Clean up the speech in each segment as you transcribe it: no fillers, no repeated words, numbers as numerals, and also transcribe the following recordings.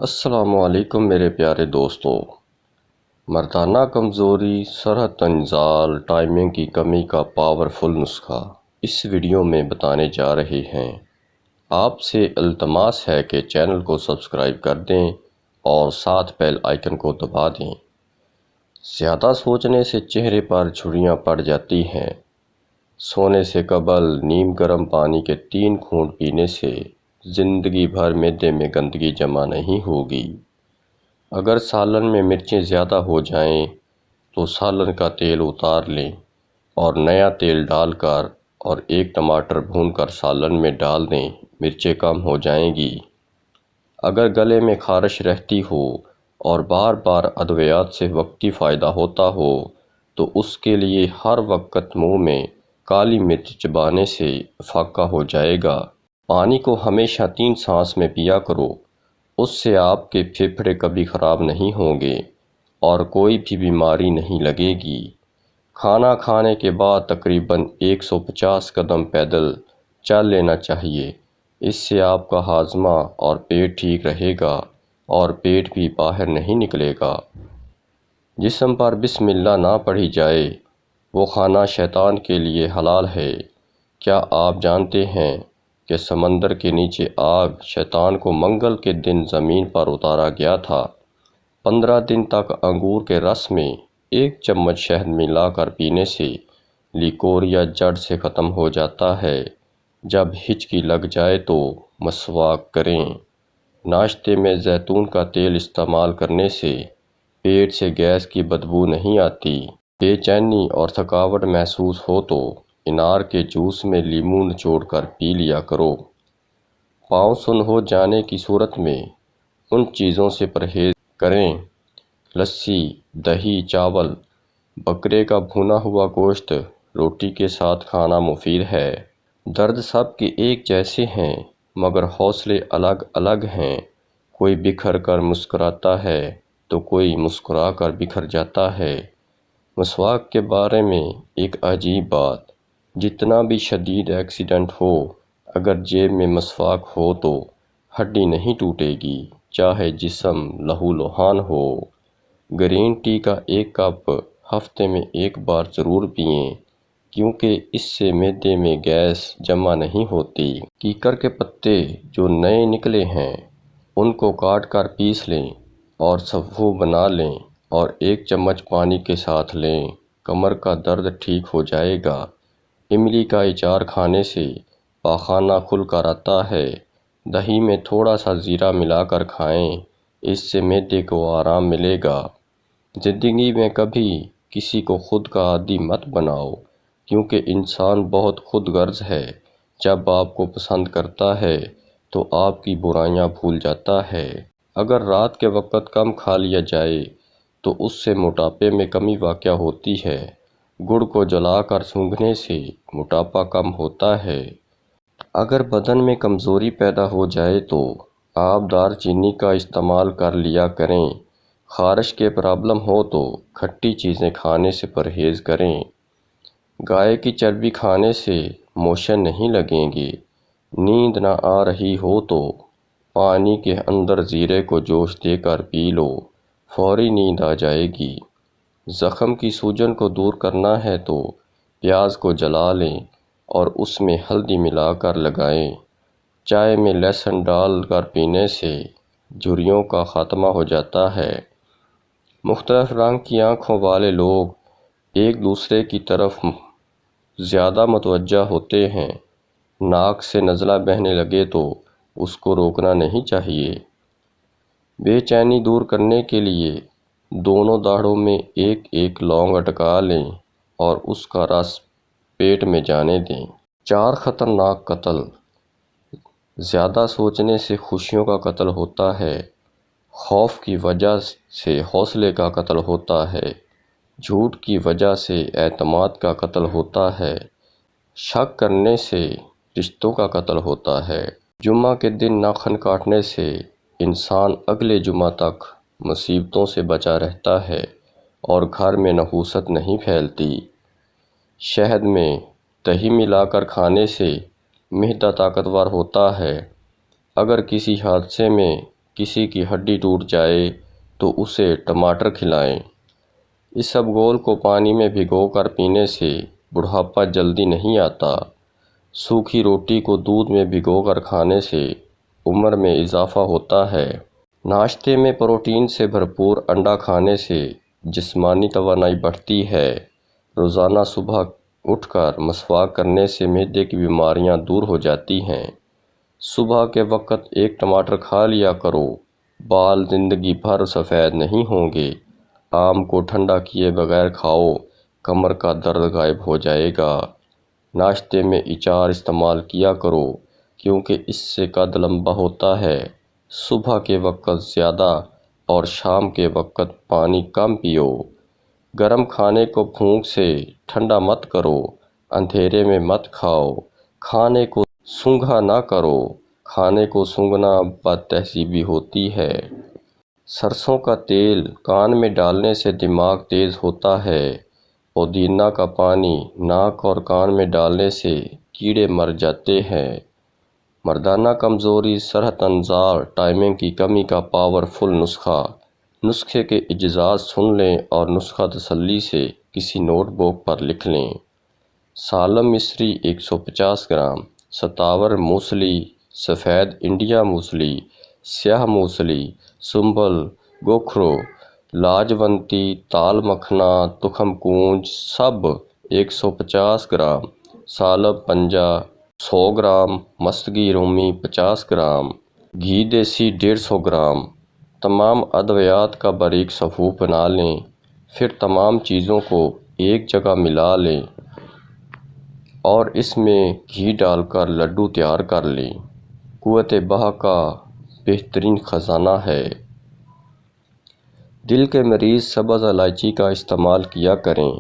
السلام علیکم میرے پیارے دوستو۔ مردانہ کمزوری، صحت انزال، ٹائمنگ کی کمی کا پاورفل نسخہ اس ویڈیو میں بتانے جا رہے ہیں۔ آپ سے التماس ہے کہ چینل کو سبسکرائب کر دیں اور ساتھ بیل آئیکن کو دبا دیں۔ زیادہ سوچنے سے چہرے پر جھریاں پڑ جاتی ہیں۔ سونے سے قبل نیم گرم پانی کے 3 گھونٹ پینے سے زندگی بھر معدے میں گندگی جمع نہیں ہوگی۔ اگر سالن میں مرچیں زیادہ ہو جائیں تو سالن کا تیل اتار لیں اور نیا تیل ڈال کر اور 1 ٹماٹر بھون کر سالن میں ڈال دیں، مرچیں کم ہو جائیں گی۔ اگر گلے میں خارش رہتی ہو اور بار بار ادویات سے وقتی فائدہ ہوتا ہو تو اس کے لیے ہر وقت منہ میں کالی مرچ چبانے سے افاقہ ہو جائے گا۔ پانی کو ہمیشہ 3 سانس میں پیا کرو، اس سے آپ کے پھیپھڑے کبھی خراب نہیں ہوں گے اور کوئی بھی بیماری نہیں لگے گی۔ کھانا کھانے کے بعد تقریباً 150 قدم پیدل چل لینا چاہیے، اس سے آپ کا ہاضمہ اور پیٹ ٹھیک رہے گا اور پیٹ بھی باہر نہیں نکلے گا۔ جسم پر بسم اللہ نہ پڑھی جائے وہ کھانا شیطان کے لیے حلال ہے۔ کیا آپ جانتے ہیں کہ سمندر کے نیچے آگ شیطان کو منگل کے دن زمین پر اتارا گیا تھا؟ 15 دن تک انگور کے رس میں 1 چمچ شہد ملا کر پینے سے لیکوریا جڑ سے ختم ہو جاتا ہے۔ جب ہچکی لگ جائے تو مسواک کریں۔ ناشتے میں زیتون کا تیل استعمال کرنے سے پیٹ سے گیس کی بدبو نہیں آتی۔ بے چینی اور تھکاوٹ محسوس ہو تو انار کے جوس میں لیموں نچوڑ کر پی لیا کرو۔ پاؤں سن ہو جانے کی صورت میں ان چیزوں سے پرہیز کریں۔ لسی، دہی، چاول، بکرے کا بھنا ہوا گوشت روٹی کے ساتھ کھانا مفید ہے۔ درد سب کے ایک جیسے ہیں مگر حوصلے الگ الگ ہیں۔ کوئی بکھر کر مسکراتا ہے تو کوئی مسکرا کر بکھر جاتا ہے۔ مسواک کے بارے میں ایک عجیب بات، جتنا بھی شدید ایکسیڈنٹ ہو، اگر جیب میں مسواک ہو تو ہڈی نہیں ٹوٹے گی، چاہے جسم لہو لہان ہو۔ گرین ٹی کا 1 کپ ہفتے میں 1 بار ضرور پئیں کیونکہ اس سے معدے میں گیس جمع نہیں ہوتی۔ کیکر کے پتے جو نئے نکلے ہیں ان کو کاٹ کر پیس لیں اور صفو بنا لیں اور 1 چمچ پانی کے ساتھ لیں، کمر کا درد ٹھیک ہو جائے گا۔ املی کا اچار کھانے سے پاخانہ کھل کر آتا ہے۔ دہی میں تھوڑا سا زیرہ ملا کر کھائیں، اس سے معدے کو آرام ملے گا۔ زندگی میں کبھی کسی کو خود کا عادی مت بناؤ کیونکہ انسان بہت خود غرض ہے۔ جب آپ کو پسند کرتا ہے تو آپ کی برائیاں بھول جاتا ہے۔ اگر رات کے وقت کم کھا لیا جائے تو اس سے موٹاپے میں کمی واقع ہوتی ہے۔ گڑ کو جلا کر سونگھنے سے موٹاپا کم ہوتا ہے۔ اگر بدن میں کمزوری پیدا ہو جائے تو آپ دار چینی کا استعمال کر لیا کریں۔ خارش کے پرابلم ہو تو کھٹی چیزیں کھانے سے پرہیز کریں۔ گائے کی چربی کھانے سے موشن نہیں لگیں گے۔ نیند نہ آ رہی ہو تو پانی کے اندر زیرے کو جوش دے کر پی لو، فوری نیند آ جائے گی۔ زخم کی سوجن کو دور کرنا ہے تو پیاز کو جلا لیں اور اس میں ہلدی ملا کر لگائیں۔ چائے میں لہسن ڈال کر پینے سے جھریوں کا خاتمہ ہو جاتا ہے۔ مختلف رنگ کی آنکھوں والے لوگ ایک دوسرے کی طرف زیادہ متوجہ ہوتے ہیں۔ ناک سے نزلہ بہنے لگے تو اس کو روکنا نہیں چاہیے۔ بے چینی دور کرنے کے لیے دونوں داڑھوں میں 1 لونگ اٹکا لیں اور اس کا رس پیٹ میں جانے دیں۔ 4 خطرناک قتل۔ زیادہ سوچنے سے خوشیوں کا قتل ہوتا ہے۔ خوف کی وجہ سے حوصلے کا قتل ہوتا ہے۔ جھوٹ کی وجہ سے اعتماد کا قتل ہوتا ہے۔ شک کرنے سے رشتوں کا قتل ہوتا ہے۔ جمعہ کے دن ناخن کاٹنے سے انسان اگلے جمعہ تک مصیبتوں سے بچا رہتا ہے اور گھر میں نحوست نہیں پھیلتی۔ شہد میں دہی ملا کر کھانے سے معدہ طاقتور ہوتا ہے۔ اگر کسی حادثے میں کسی کی ہڈی ٹوٹ جائے تو اسے ٹماٹر کھلائیں۔ اسبگول کو پانی میں بھگو کر پینے سے بڑھاپا جلدی نہیں آتا۔ سوکھی روٹی کو دودھ میں بھگو کر کھانے سے عمر میں اضافہ ہوتا ہے۔ ناشتے میں پروٹین سے بھرپور انڈا کھانے سے جسمانی توانائی بڑھتی ہے۔ روزانہ صبح اٹھ کر مسواک کرنے سے معدے کی بیماریاں دور ہو جاتی ہیں۔ صبح کے وقت ایک ٹماٹر کھا لیا کرو، بال زندگی بھر سفید نہیں ہوں گے۔ آم کو ٹھنڈا کیے بغیر کھاؤ، کمر کا درد غائب ہو جائے گا۔ ناشتے میں اچار استعمال کیا کرو کیونکہ اس سے قد لمبا ہوتا ہے۔ صبح کے وقت زیادہ اور شام کے وقت پانی کم پیو۔ گرم کھانے کو پھونک سے ٹھنڈا مت کرو، اندھیرے میں مت کھاؤ۔ کھانے کو سونگھا نہ کرو، کھانے کو سونگھنا بد تہذیبی ہوتی ہے۔ سرسوں کا تیل کان میں ڈالنے سے دماغ تیز ہوتا ہے۔ پودینہ کا پانی ناک اور کان میں ڈالنے سے کیڑے مر جاتے ہیں۔ مردانہ کمزوری، صحت انزال، ٹائمنگ کی کمی کا پاورفل نسخہ۔ نسخے کے اجزاء سن لیں اور نسخہ تسلی سے کسی نوٹ بک پر لکھ لیں۔ سالم مصری 150 گرام، ستاور موسلی، سفید انڈیا موسلی، سیاہ موسلی، سنبل، گوکھرو، لاجونتی، تال مکھنا، تخم کونج سب 150 گرام، سالب پنجہ 100 گرام، مستگی رومی 50 گرام، گھی دیسی 150 گرام۔ تمام ادویات کا باریک صفوف بنا لیں، پھر تمام چیزوں کو ایک جگہ ملا لیں اور اس میں گھی ڈال کر لڈو تیار کر لیں۔ قوت بہا کا بہترین خزانہ ہے۔ دل کے مریض سبز الائچی کا استعمال کیا کریں۔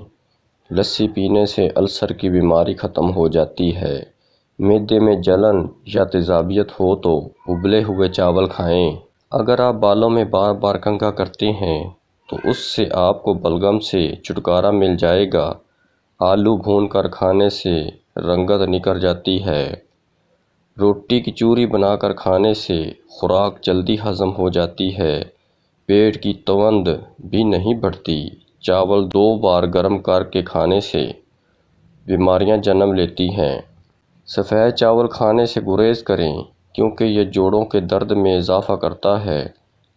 لسی پینے سے السر کی بیماری ختم ہو جاتی ہے۔ معدے میں جلن یا تیزابیت ہو تو ابلے ہوئے چاول کھائیں۔ اگر آپ بالوں میں بار بار کنگھا کرتے ہیں تو اس سے آپ کو بلغم سے چھٹکارا مل جائے گا۔ آلو بھون کر کھانے سے رنگت نکھر جاتی ہے۔ روٹی کی چوری بنا کر کھانے سے خوراک جلدی ہضم ہو جاتی ہے۔ پیٹ کی توند بھی نہیں بڑھتی۔ چاول 2 بار گرم کر کے کھانے سے بیماریاں جنم لیتی ہیں۔ سفید چاول کھانے سے گریز کریں کیونکہ یہ جوڑوں کے درد میں اضافہ کرتا ہے۔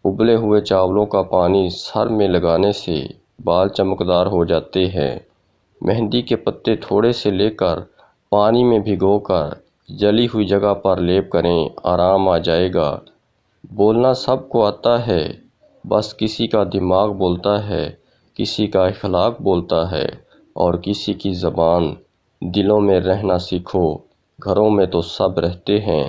ابلے ہوئے چاولوں کا پانی سر میں لگانے سے بال چمکدار ہو جاتے ہیں۔ مہندی کے پتے تھوڑے سے لے کر پانی میں بھگو کر جلی ہوئی جگہ پر لیپ کریں، آرام آ جائے گا۔ بولنا سب کو آتا ہے، بس کسی کا دماغ بولتا ہے، کسی کا اخلاق بولتا ہے اور کسی کی زبان۔ دلوں میں رہنا سیکھو، گھروں میں تو سب رہتے ہیں۔